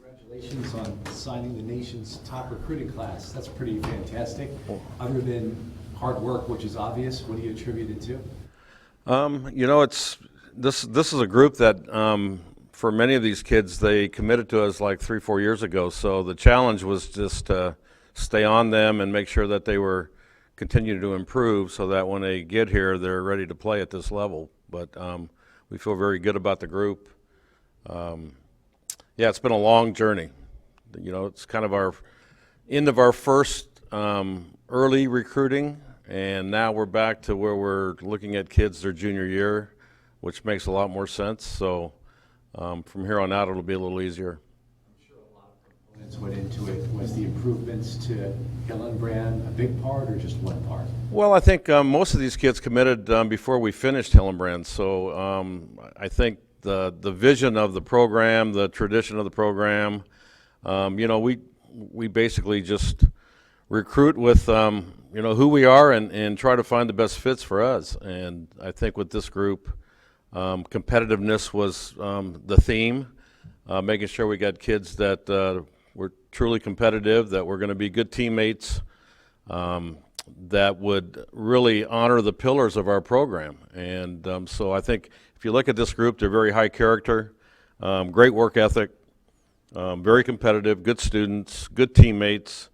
Congratulations on signing the nation's top recruiting class. That's pretty fantastic. Other than hard work, which is obvious, what do you attribute it to? It's this is a group that for many of these kids, they committed to us like 3-4 years ago. So the challenge was just to stay on them and make sure that they were continuing to improve, so that when they get here, they're ready to play at this level. But we feel very good about the group. Yeah, it's been a long journey. It's kind of our end of our first early recruiting, and now we're back to where we're looking at kids their junior year, which makes a lot more sense. So from here on out, it'll be a little easier. I'm sure a lot of components went into it. Was the improvements to Hillenbrand a big part or just one part? Well, I think most of these kids committed before we finished Hillenbrand. So I think the vision of the program, the tradition of the program, we basically just recruit with who we are and try to find the best fits for us. And I think with this group, competitiveness was the theme, making sure we got kids that were truly competitive, that were going to be good teammates, that would really honor the pillars of our program. And so I think if you look at this group, they're very high character, great work ethic, very competitive, good students, good teammates,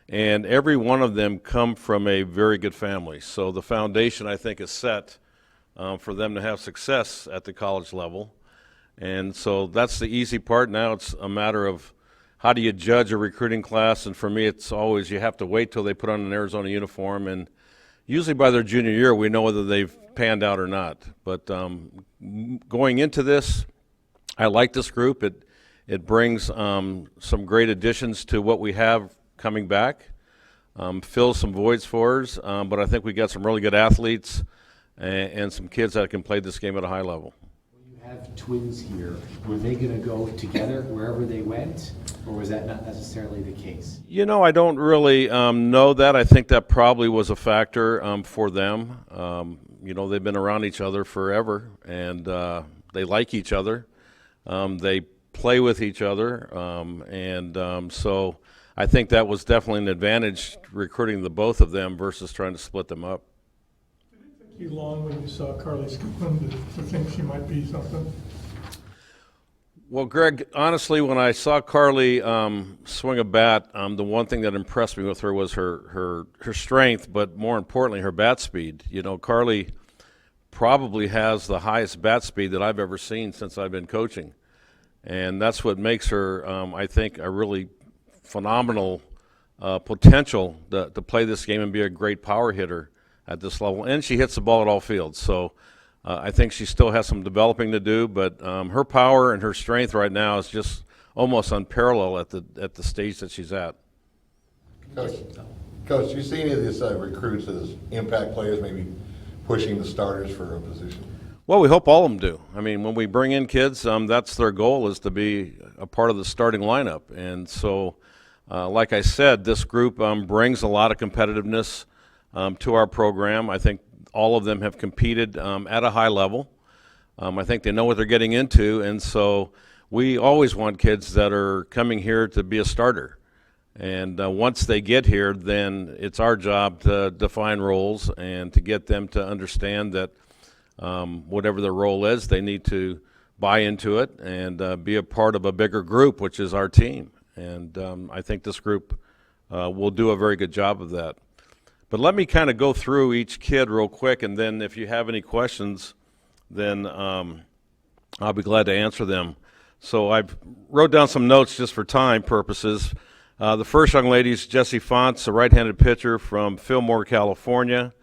and every one of them come from a very good family. So the foundation, I think, is set for them to have success at the college level. And so that's the easy part. Now it's a matter of how do you judge a recruiting class, and for me it's always you have to wait till they put on an Arizona uniform, and usually by their junior year we know whether they've panned out or not. But going into this, I like this group. It brings some great additions to what we have coming back, fills some voids for us, but I think we got some really good athletes and some kids that can play this game at a high level. When you have twins here, were they going to go together wherever they went, or was that not necessarily the case? I don't really know that. I think that probably was a factor for them. They've been around each other forever, and they like each other. They play with each other, so I think that was definitely an advantage recruiting the both of them versus trying to split them up. Did it take you long when you saw Carly Skipman to think she might be something? Well, Greg, honestly, when I saw Carly swing a bat, the one thing that impressed me with her was her strength, but more importantly, her bat speed. Carly probably has the highest bat speed that I've ever seen since I've been coaching. And that's what makes her, I think, a really phenomenal potential to play this game and be a great power hitter at this level. And she hits the ball at all fields. So I think she still has some developing to do, but her power and her strength right now is just almost unparalleled at the stage that she's at. Coach, do you see any of these recruits as impact players, maybe pushing the starters for a position? Well, we hope all of them do. I mean, when we bring in kids, that's their goal, is to be a part of the starting lineup. And so, like I said, this group brings a lot of competitiveness to our program. I think all of them have competed at a high level. I think they know what they're getting into, and so we always want kids that are coming here to be a starter. And once they get here, then it's our job to define roles and to get them to understand that whatever their role is, they need to buy into it and be a part of a bigger group, which is our team. And I think this group will do a very good job of that. But let me kind of go through each kid real quick, and then if you have any questions, then I'll be glad to answer them. So I wrote down some notes just for time purposes. The first young lady is Jessie Fonts, a right-handed pitcher from Fillmore, California,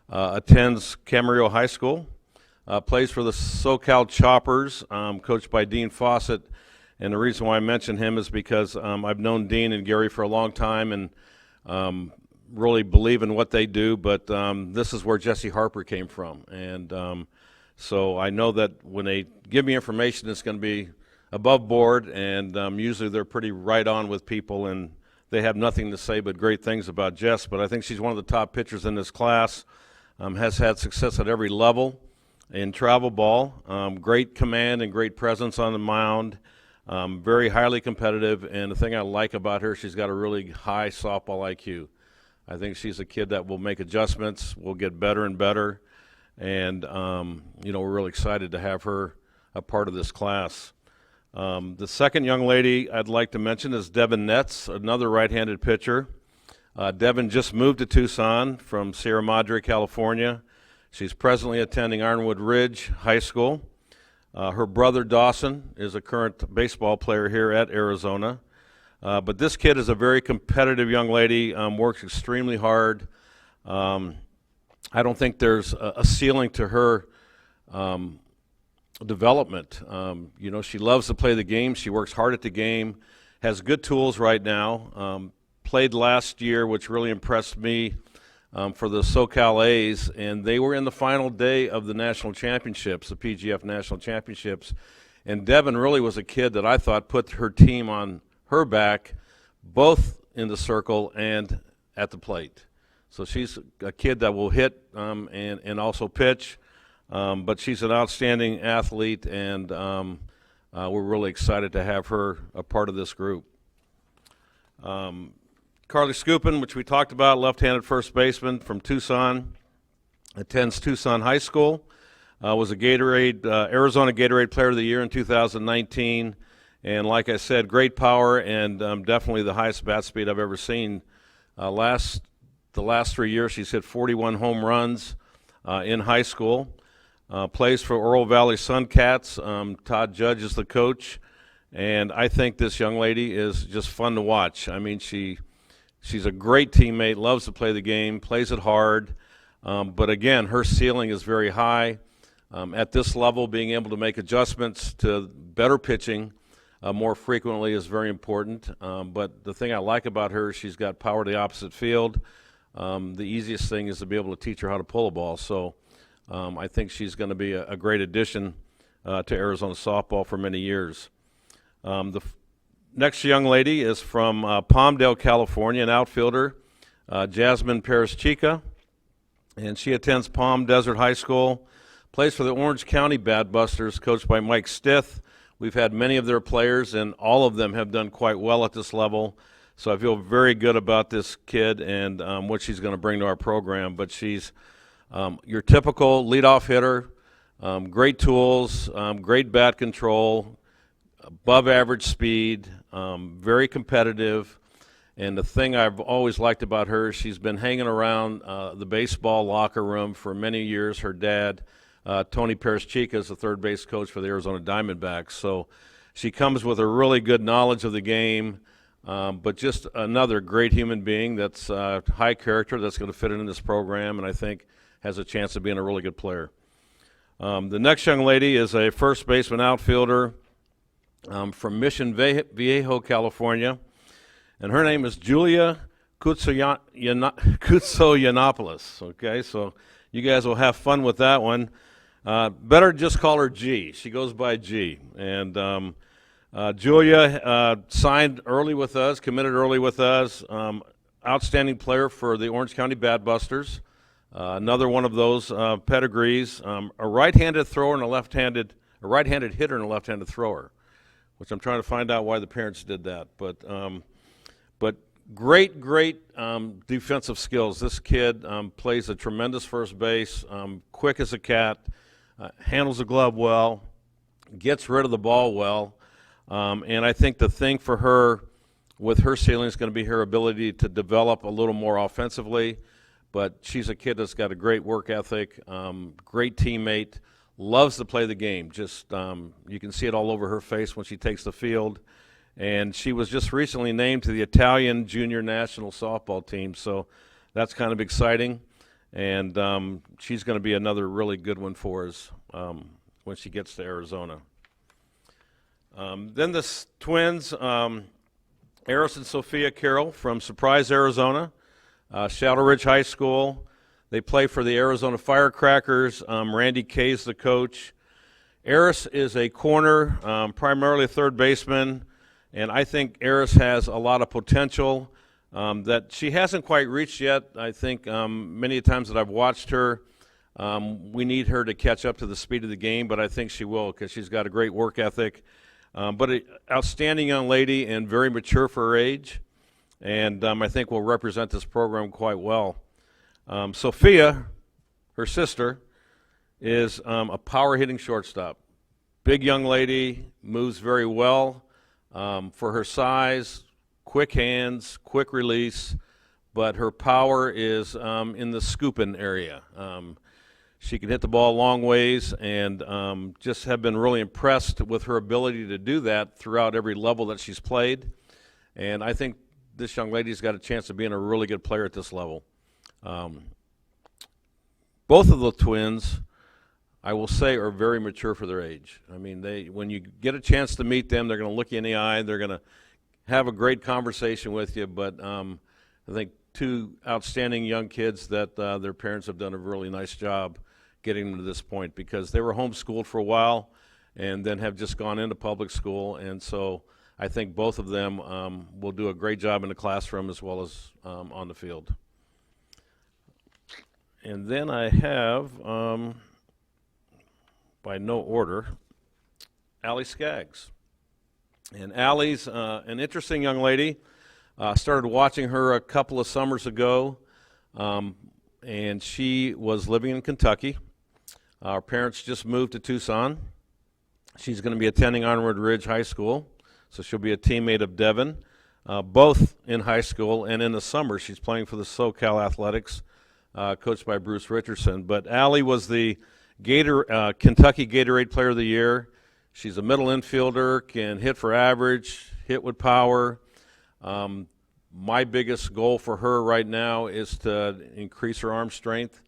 attends Camarillo High School. Plays for the SoCal Choppers, coached by Dean Fawcett. And the reason why I mention him is because I've known Dean and Gary for a long time and really believe in what they do. But this is where Jesse Harper came from. And so I know that when they give me information, it's going to be above board. And usually they're pretty right on with people, and they have nothing to say but great things about Jess. But I think she's one of the top pitchers in this class, has had success at every level in travel ball, great command and great presence on the mound, Very highly competitive, and the thing I like about her, she's got a really high softball IQ. I think she's a kid that will make adjustments, will get better and better, and we're really excited to have her a part of this class. The second young lady I'd like to mention is Devin Netz, another right-handed pitcher. Devin just moved to Tucson from Sierra Madre, California. She's presently attending Ironwood Ridge High School. Her brother Dawson is a current baseball player here at Arizona. But this kid is a very competitive young lady, works extremely hard. I don't think there's a ceiling to her development. She loves to play the game. She works hard at the game, has good tools right now. Played last year, which really impressed me, for the SoCal A's, and they were in the final day of the national championships, the PGF national championships. And Devin really was a kid that I thought put her team on her back, both in the circle and at the plate. So she's a kid that will hit and also pitch, but she's an outstanding athlete, and we're really excited to have her a part of this group. Carly Skupin, which we talked about, left-handed first baseman from Tucson, attends Tucson High School, was a Arizona Gatorade Player of the Year in 2019, and like I said, great power and definitely the highest bat speed I've ever seen. The last 3 years, she's hit 41 home runs in high school. Plays for Oro Valley Sun Cats. Todd Judge is the coach, and I think this young lady is just fun to watch. I mean, she's a great teammate, loves to play the game, plays it hard, but again, her ceiling is very high. At this level, being able to make adjustments to better pitching more frequently is very important. But the thing I like about her, she's got power to the opposite field. The easiest thing is to be able to teach her how to pull a ball. So I think she's going to be a great addition to Arizona softball for many years. The next young lady is from Palmdale, California, an outfielder, Jasmine Perez-Chica, and she attends Palm Desert High School, plays for the Orange County Bad Busters, coached by Mike Stith. We've had many of their players, and all of them have done quite well at this level, so I feel very good about this kid and what she's going to bring to our program. But she's your typical leadoff hitter, great tools, great bat control, above average speed, very competitive, and the thing I've always liked about her, she's been hanging around the baseball locker room for many years. Her dad, Tony Perez-Chica, is the third base coach for the Arizona Diamondbacks, so she comes with a really good knowledge of the game, but just another great human being that's high character, that's going to fit in this program, and I think has a chance of being a really good player. The next young lady is a first baseman outfielder from Mission Viejo, California, and her name is Julia Kutsoyanopoulos. Okay, so you guys will have fun with that one. Better just call her G. She goes by G. And Julia signed early with us, committed early with us. Outstanding player for the Orange County Bad Busters. Another one of those pedigrees. A right-handed thrower and a right-handed hitter and a left-handed thrower, which I'm trying to find out why the parents did that. But great defensive skills. This kid plays a tremendous first base, quick as a cat, handles the glove well, gets rid of the ball well, and I think the thing for her with her ceiling is going to be her ability to develop a little more offensively. But she's a kid that's got a great work ethic, great teammate, loves to play the game. Just you can see it all over her face when she takes the field. And she was just recently named to the Italian junior national softball team, so that's kind of exciting. And she's going to be another really good one for us when she gets to Arizona. Then the twins, Eris and Sophia Carroll from Surprise, Arizona, Shadow Ridge High School. They play for the Arizona Firecrackers. Randy Kay is the coach. Eris is a corner, primarily a third baseman. And I think Eris has a lot of potential that she hasn't quite reached yet. I think many times that I've watched her, we need her to catch up to the speed of the game, but I think she will because she's got a great work ethic. But an outstanding young lady and very mature for her age, and I think will represent this program quite well. Sophia, her sister, is a power-hitting shortstop. Big young lady, moves very well for her size, quick hands, quick release, but her power is in the scooping area. She can hit the ball long ways, and just have been really impressed with her ability to do that throughout every level that she's played. And I think this young lady's got a chance of being a really good player at this level. Both of the twins, I will say, are very mature for their age. I mean, when you get a chance to meet them, they're going to look you in the eye. They're going to have a great conversation with you. But I think two outstanding young kids that their parents have done a really nice job getting them to this point, because they were homeschooled for a while and then have just gone into public school. And so I think both of them will do a great job in the classroom as well as on the field. And then I have, by no order, Allie Skaggs. And Allie's an interesting young lady. Started watching her a couple of summers ago, and she was living in Kentucky. Our parents just moved to Tucson. She's going to be attending Onward Ridge High School, so she'll be a teammate of Devin, both in high school, and in the summer she's playing for the SoCal Athletics, coached by Bruce Richardson. But Allie was the Kentucky Gatorade Player of the Year. She's a middle infielder, can hit for average, hit with power. My biggest goal for her right now is to increase her arm strength,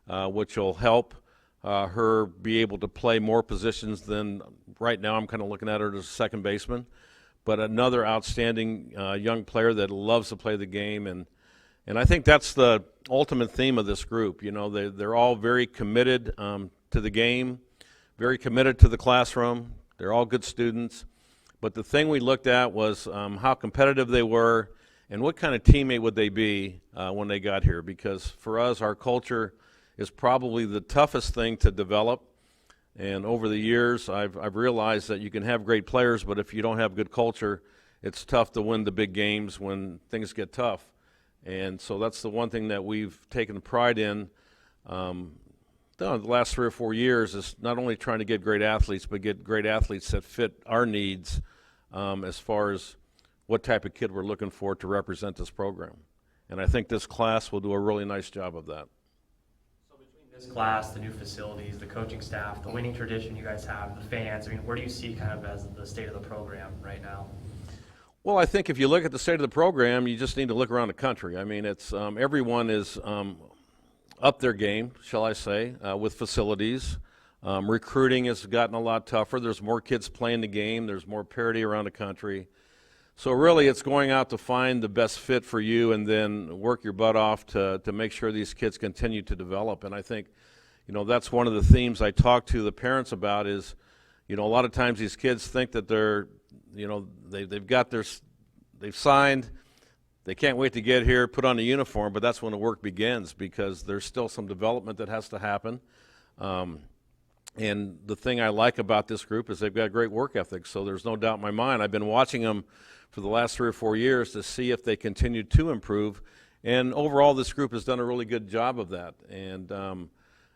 which will help her be able to play more positions than right now. I'm kind of looking at her as a second baseman, but another outstanding young player that loves to play the game. And I think that's the ultimate theme of this group. You know, they're all very committed to the game, very committed to the classroom. They're all good students. But the thing we looked at was how competitive they were and what kind of teammate would they be when they got here. Because for us, our culture is probably the toughest thing to develop. And over the years, I've realized that you can have great players, but if you don't have good culture, it's tough to win the big games when things get tough. And so that's the one thing that we've taken pride in the last 3 or 4 years, is not only trying to get great athletes, but get great athletes that fit our needs as far as what type of kid we're looking for to represent this program. And I think this class will do a really nice job of that. So between this class, the new facilities, the coaching staff, the winning tradition you guys have, the fans, I mean, where do you see kind of as the state of the program right now? Well, I think if you look at the state of the program, you just need to look around the country. I mean, it's everyone is up their game, shall I say, with facilities. Recruiting has gotten a lot tougher. There's more kids playing the game. There's more parity around the country. So really, it's going out to find the best fit for you and then work your butt off to make sure these kids continue to develop. And I think, you know, that's one of the themes I talk to the parents about is, you know, a lot of times these kids think that they're, you know, they've signed, they can't wait to get here, put on a uniform, but that's when the work begins, because there's still some development that has to happen. And the thing I like about this group is they've got great work ethic, so there's no doubt in my mind. I've been watching them for the last 3 or 4 years to see if they continue to improve, and overall this group has done a really good job of that. And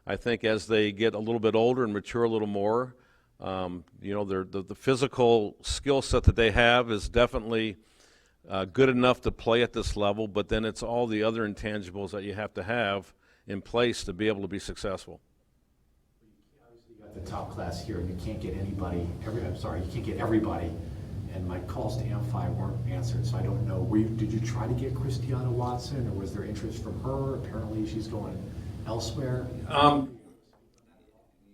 I think as they get a little bit older and mature a little more, you know, the physical skill set that they have is definitely good enough to play at this level, but then it's all the other intangibles that you have to have in place to be able to be successful. Obviously, you got the top class here, and you can't get anybody, you can't get everybody, and my calls to Amphi weren't answered, so I don't know. Did you try to get Christiana Watson, or was there interest from her? Apparently she's going elsewhere.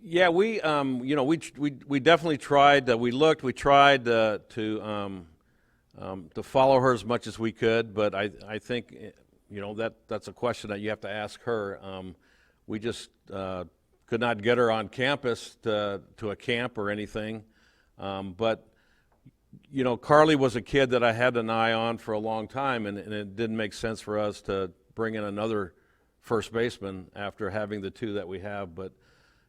Yeah, we you know, we definitely tried. We tried to follow her as much as we could, but I think, you know, that's a question that you have to ask her. We just could not get her on campus to a camp or anything. But you know, Carly was a kid that I had an eye on for a long time, and it didn't make sense for us to bring in another first baseman after having the two that we have. But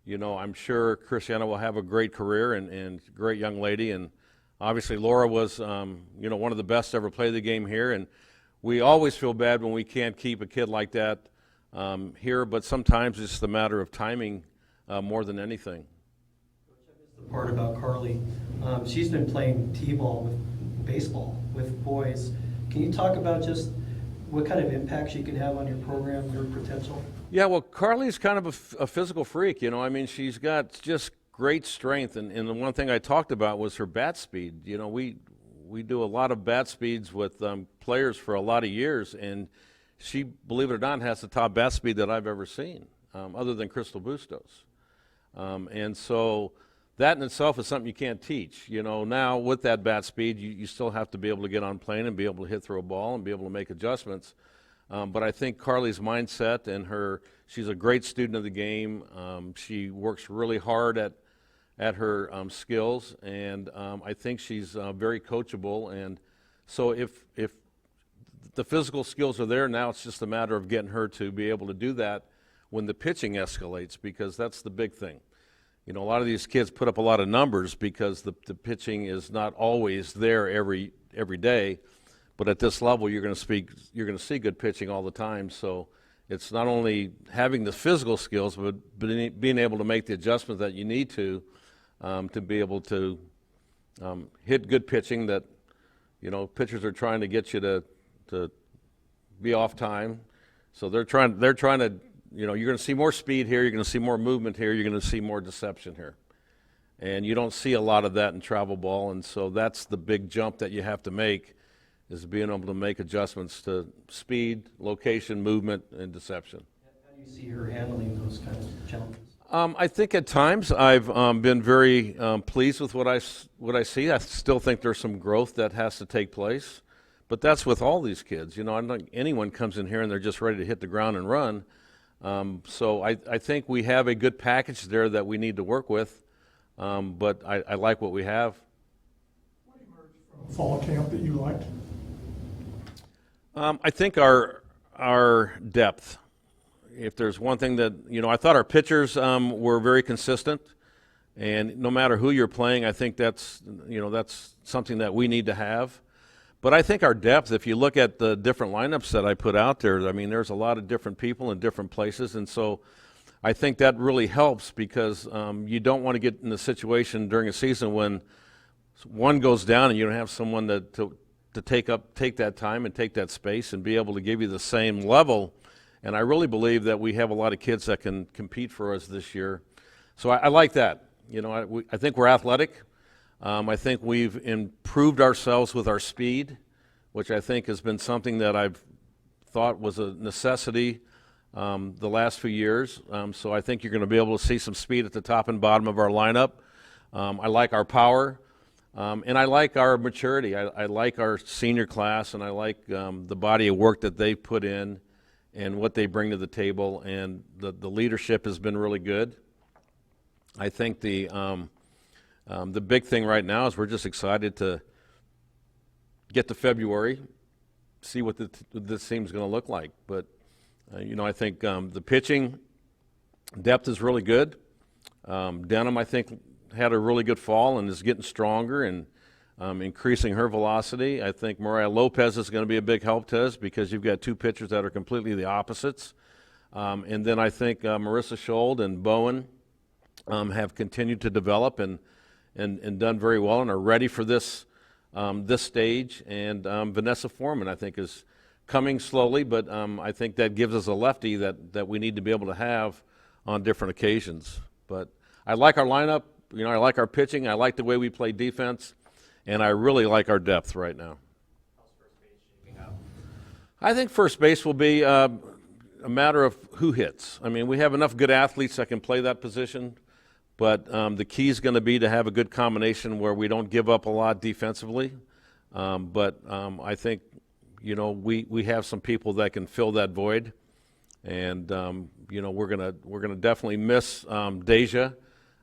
you know, I'm sure Christiana will have a great career and great young lady, and Obviously, Laura was, one of the best to ever play the game here, and we always feel bad when we can't keep a kid like that here, but sometimes it's the matter of timing more than anything. The part about Carly, she's been playing t-ball with baseball with boys. Can you talk about just what kind of impact she can have on your program, your potential? Yeah, well, Carly's kind of a physical freak, I mean, she's got just great strength, and the one thing I talked about was her bat speed. We do a lot of bat speeds with players for a lot of years, and she, believe it or not, has the top bat speed that I've ever seen, other than Crystal Bustos. And so that in itself is something you can't teach. Now with that bat speed, you still have to be able to get on plane and be able to hit through a ball and be able to make adjustments. But I think Carly's mindset and she's a great student of the game. She works really hard at her skills, and I think she's very coachable. And so if the physical skills are there, now it's just a matter of getting her to be able to do that when the pitching escalates, because that's the big thing. A lot of these kids put up a lot of numbers because the pitching is not always there every day. But at this level, you're going to see good pitching all the time. So it's not only having the physical skills, but being able to make the adjustments that you need to be able to hit good pitching. That pitchers are trying to get you to be off time. So they're trying to. You're going to see more speed here. You're going to see more movement here. You're going to see more deception here. And you don't see a lot of that in travel ball. And so that's the big jump that you have to make, is being able to make adjustments to speed, location, movement, and deception. How do you see her handling those kind of challenges? I think at times I've been very pleased with what I see. I still think there's some growth that has to take place, but that's with all these kids. I don't think anyone comes in here and they're just ready to hit the ground and run. So I think we have a good package there that we need to work with, but I like what we have. What emerged from fall camp that you liked? I think our depth. If there's one thing that, I thought our pitchers were very consistent, and no matter who you're playing, I think that's something that we need to have. But I think our depth, if you look at the different lineups that I put out there, I mean, there's a lot of different people in different places, and so I think that really helps, because you don't want to get in the situation during a season when one goes down and you don't have someone to take that time and take that space and be able to give you the same level. And I really believe that we have a lot of kids that can compete for us this year. So I like that. I think we're athletic. I think we've improved ourselves with our speed, which I think has been something that I've thought was a necessity the last few years. So I think you're going to be able to see some speed at the top and bottom of our lineup. I like our power, and I like our maturity. I like our senior class, and I like the body of work that they've put in and what they bring to the table, and the leadership has been really good. I think the big thing right now is we're just excited to get to February, see what this team's going to look like. But, I think the pitching depth is really good. Denham, I think, had a really good fall and is getting stronger and increasing her velocity. I think Mariah Lopez is going to be a big help to us, because you've got two pitchers that are completely the opposites. And then I think Marissa Schold and Bowen have continued to develop and done very well and are ready for this stage. And Vanessa Foreman, I think, is coming slowly, but I think that gives us a lefty that we need to be able to have on different occasions. But I like our lineup. I like our pitching. I like the way we play defense, and I really like our depth right now. How's first base shaping up? I think first base will be a matter of who hits. I mean, we have enough good athletes that can play that position, but the key is going to be to have a good combination where we don't give up a lot defensively. But I think, we have some people that can fill that void, and we're gonna definitely miss Deja.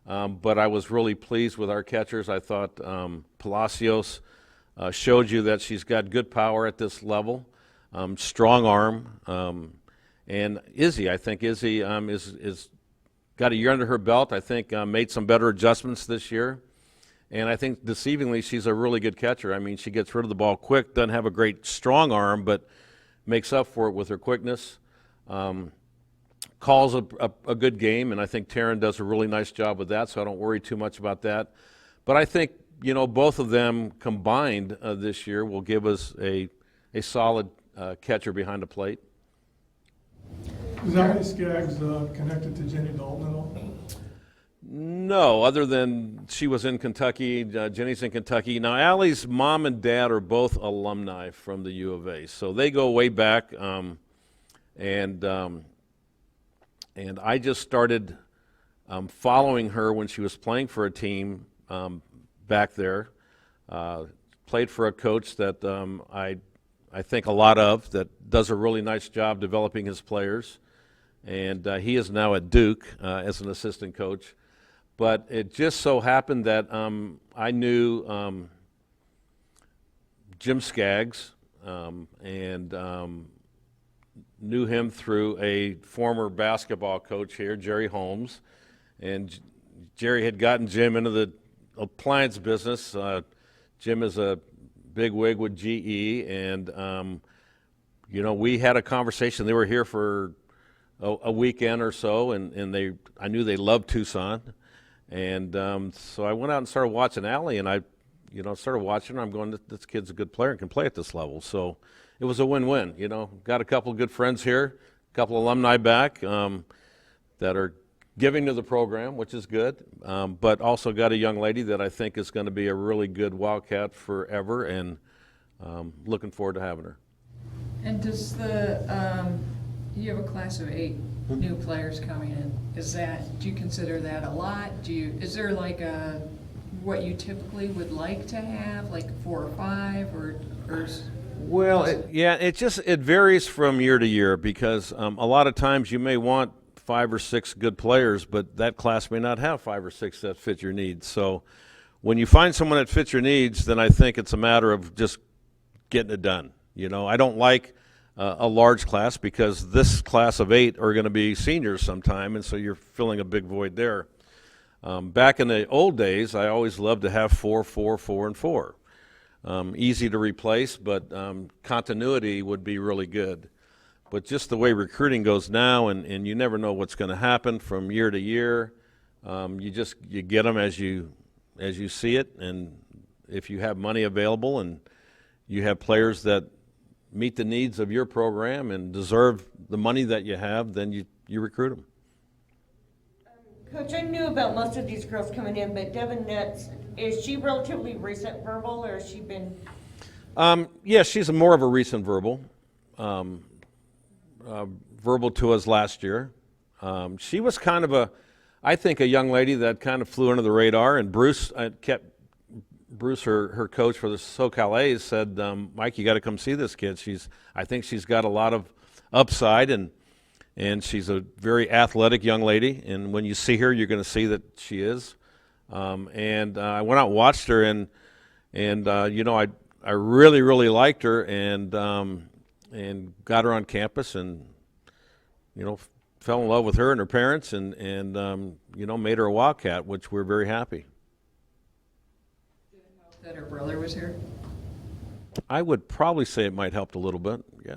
But I was really pleased with our catchers. I thought Palacios showed you that she's got good power at this level, strong arm, and Izzy. I think Izzy is got a year under her belt. I think made some better adjustments this year, And I think deceivingly, she's a really good catcher. I mean, she gets rid of the ball quick, doesn't have a great strong arm, but makes up for it with her quickness. Calls a good game, and I think Taryn does a really nice job with that, so I don't worry too much about that. But I think, both of them combined this year will give us a solid catcher behind the plate. Is Allie Skaggs connected to Jenny Dalton at all? No, other than she was in Kentucky, Jenny's in Kentucky. Now, Allie's mom and dad are both alumni from the U of A, so they go way back. And I just started following her when she was playing for a team back there. Played for a coach that I think a lot of, that does a really nice job developing his players. And he is now at Duke as an assistant coach. But it just so happened that I knew Jim Skaggs and knew him through a former basketball coach here, Jerry Holmes. And Jerry had gotten Jim into the appliance business. Jim is a big wig with GE, and we had a conversation. They were here for a weekend or so, and I knew they loved Tucson. And so I went out and started watching Allie, and I started watching her. I'm going, this kid's a good player and can play at this level. So it was a win-win. Got a couple of good friends here, a couple of alumni back that are giving to the program, which is good, but also got a young lady that I think is going to be a really good Wildcat forever, and looking forward to having her. And does you have a class of 8 new players coming in. Do you consider that a lot? Is there like what you typically would like to have, like 4 or 5, or Well, it varies from year to year, because a lot of times you may want 5 or 6 good players, but that class may not have 5 or 6 that fit your needs. So when you find someone that fits your needs, then I think it's a matter of just getting it done. I don't like a large class, because this class of 8 are going to be seniors sometime, and so you're filling a big void there. Back in the old days, I always loved to have 4, 4, 4, and 4. Easy to replace, but continuity would be really good. But just the way recruiting goes now, and you never know what's going to happen from year to year. You get them as you see it, and if you have money available and you have players that meet the needs of your program and deserve the money that you have, then you recruit them. Coach, I knew about most of these girls coming in, but Devin Nutz, is she relatively recent verbal, or has she been? Yeah, she's more of a recent verbal. Verbal to us last year. She was kind of I think a young lady that kind of flew under the radar, and Bruce, her coach for the SoCal A's, said, Mike, you got to come see this kid. I think she's got a lot of upside, and she's a very athletic young lady, and when you see her, you're going to see that she is. And I went out and watched her, and I really, really liked her, and got her on campus, and fell in love with her and her parents, and made her a Wildcat, which we're very happy. that her brother was here? I would probably say it might help a little bit, yeah.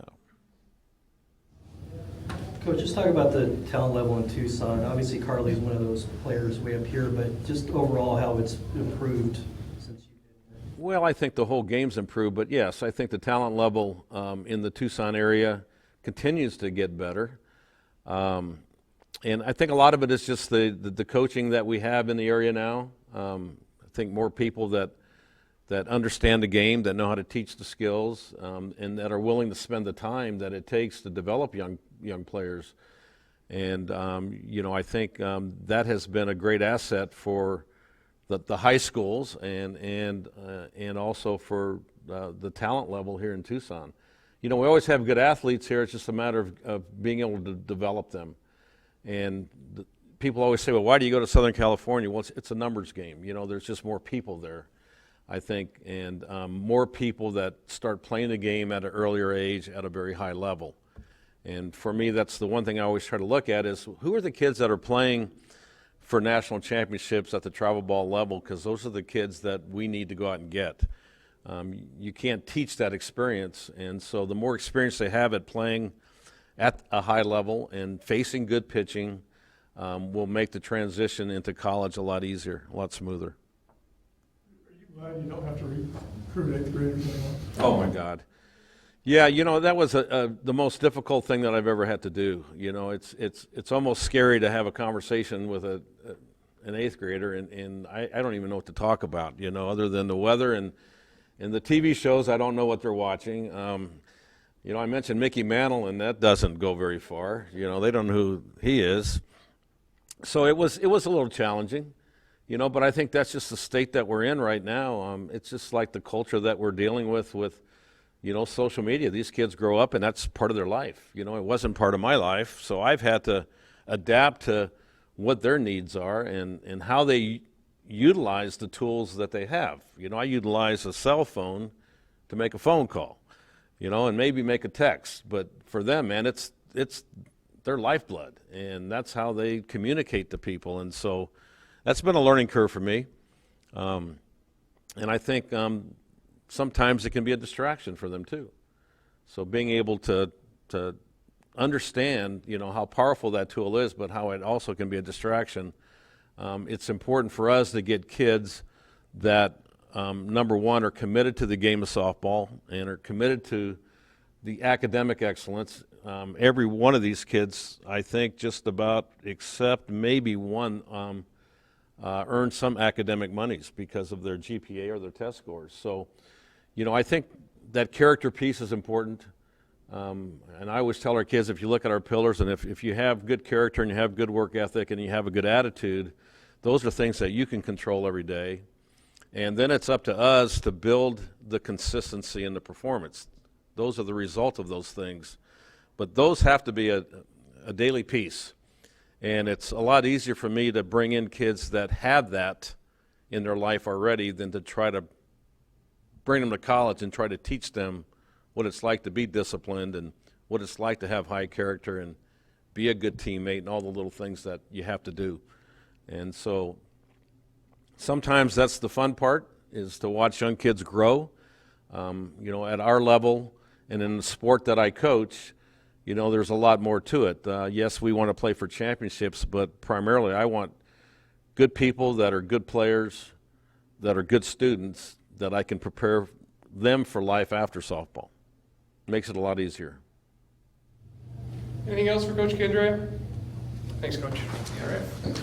Coach, just talk about the talent level in Tucson. Obviously, Carly's one of those players way up here, but just overall how it's improved since you've been here. Well, I think the whole game's improved, but yes, I think the talent level in the Tucson area continues to get better. And I think a lot of it is just the coaching that we have in the area now. I think more people that understand the game, that know how to teach the skills, and that are willing to spend the time that it takes to develop young players. And I think that has been a great asset for the high schools and also for the talent level here in Tucson. We always have good athletes here. It's just a matter of being able to develop them. And people always say, well, why do you go to Southern California? Well, it's a numbers game. There's just more people there, I think, and more people that start playing the game at an earlier age at a very high level. And for me, that's the one thing I always try to look at is who are the kids that are playing for national championships at the travel ball level, because those are the kids that we need to go out and get. You can't teach that experience, and so the more experience they have at playing at a high level and facing good pitching will make the transition into college a lot easier, a lot smoother. Are you glad you don't have to recruit eighth graders anymore? Oh my God. Yeah, that was the most difficult thing that I've ever had to do. It's almost scary to have a conversation with an eighth grader, and I don't even know what to talk about, other than the weather and the TV shows. I don't know what they're watching. I mentioned Mickey Mantle, and that doesn't go very far. They don't know who he is. So it was a little challenging, but I think that's just the state that we're in right now. It's just like the culture that we're dealing with social media. These kids grow up, and that's part of their life. It wasn't part of my life, so I've had to adapt to what their needs are and how they utilize the tools that they have. I utilize a cell phone to make a phone call, and maybe make a text. But for them, man, it's their lifeblood, and that's how they communicate to people. And so that's been a learning curve for me. And I think sometimes it can be a distraction for them too. So being able to understand, how powerful that tool is, but how it also can be a distraction. It's important for us to get kids that, number one, are committed to the game of softball and are committed to the academic excellence. Every one of these kids, I think, just about except maybe one, earned some academic monies because of their GPA or their test scores. So, I think that character piece is important. And I always tell our kids, if you look at our pillars, and if you have good character and you have good work ethic and you have a good attitude, those are things that you can control every day. And then it's up to us to build the consistency in the performance. Those are the result of those things. But those have to be a daily piece. And it's a lot easier for me to bring in kids that have that in their life already than to try to bring them to college and try to teach them what it's like to be disciplined and what it's like to have high character and be a good teammate and all the little things that you have to do. And so sometimes that's the fun part, is to watch young kids grow. At our level and in the sport that I coach, there's a lot more to it. Yes, we want to play for championships, but primarily I want good people that are good players, that are good students, that I can prepare them for life after softball. Makes it a lot easier. Anything else for Coach Kendra? Thanks, Coach. All right.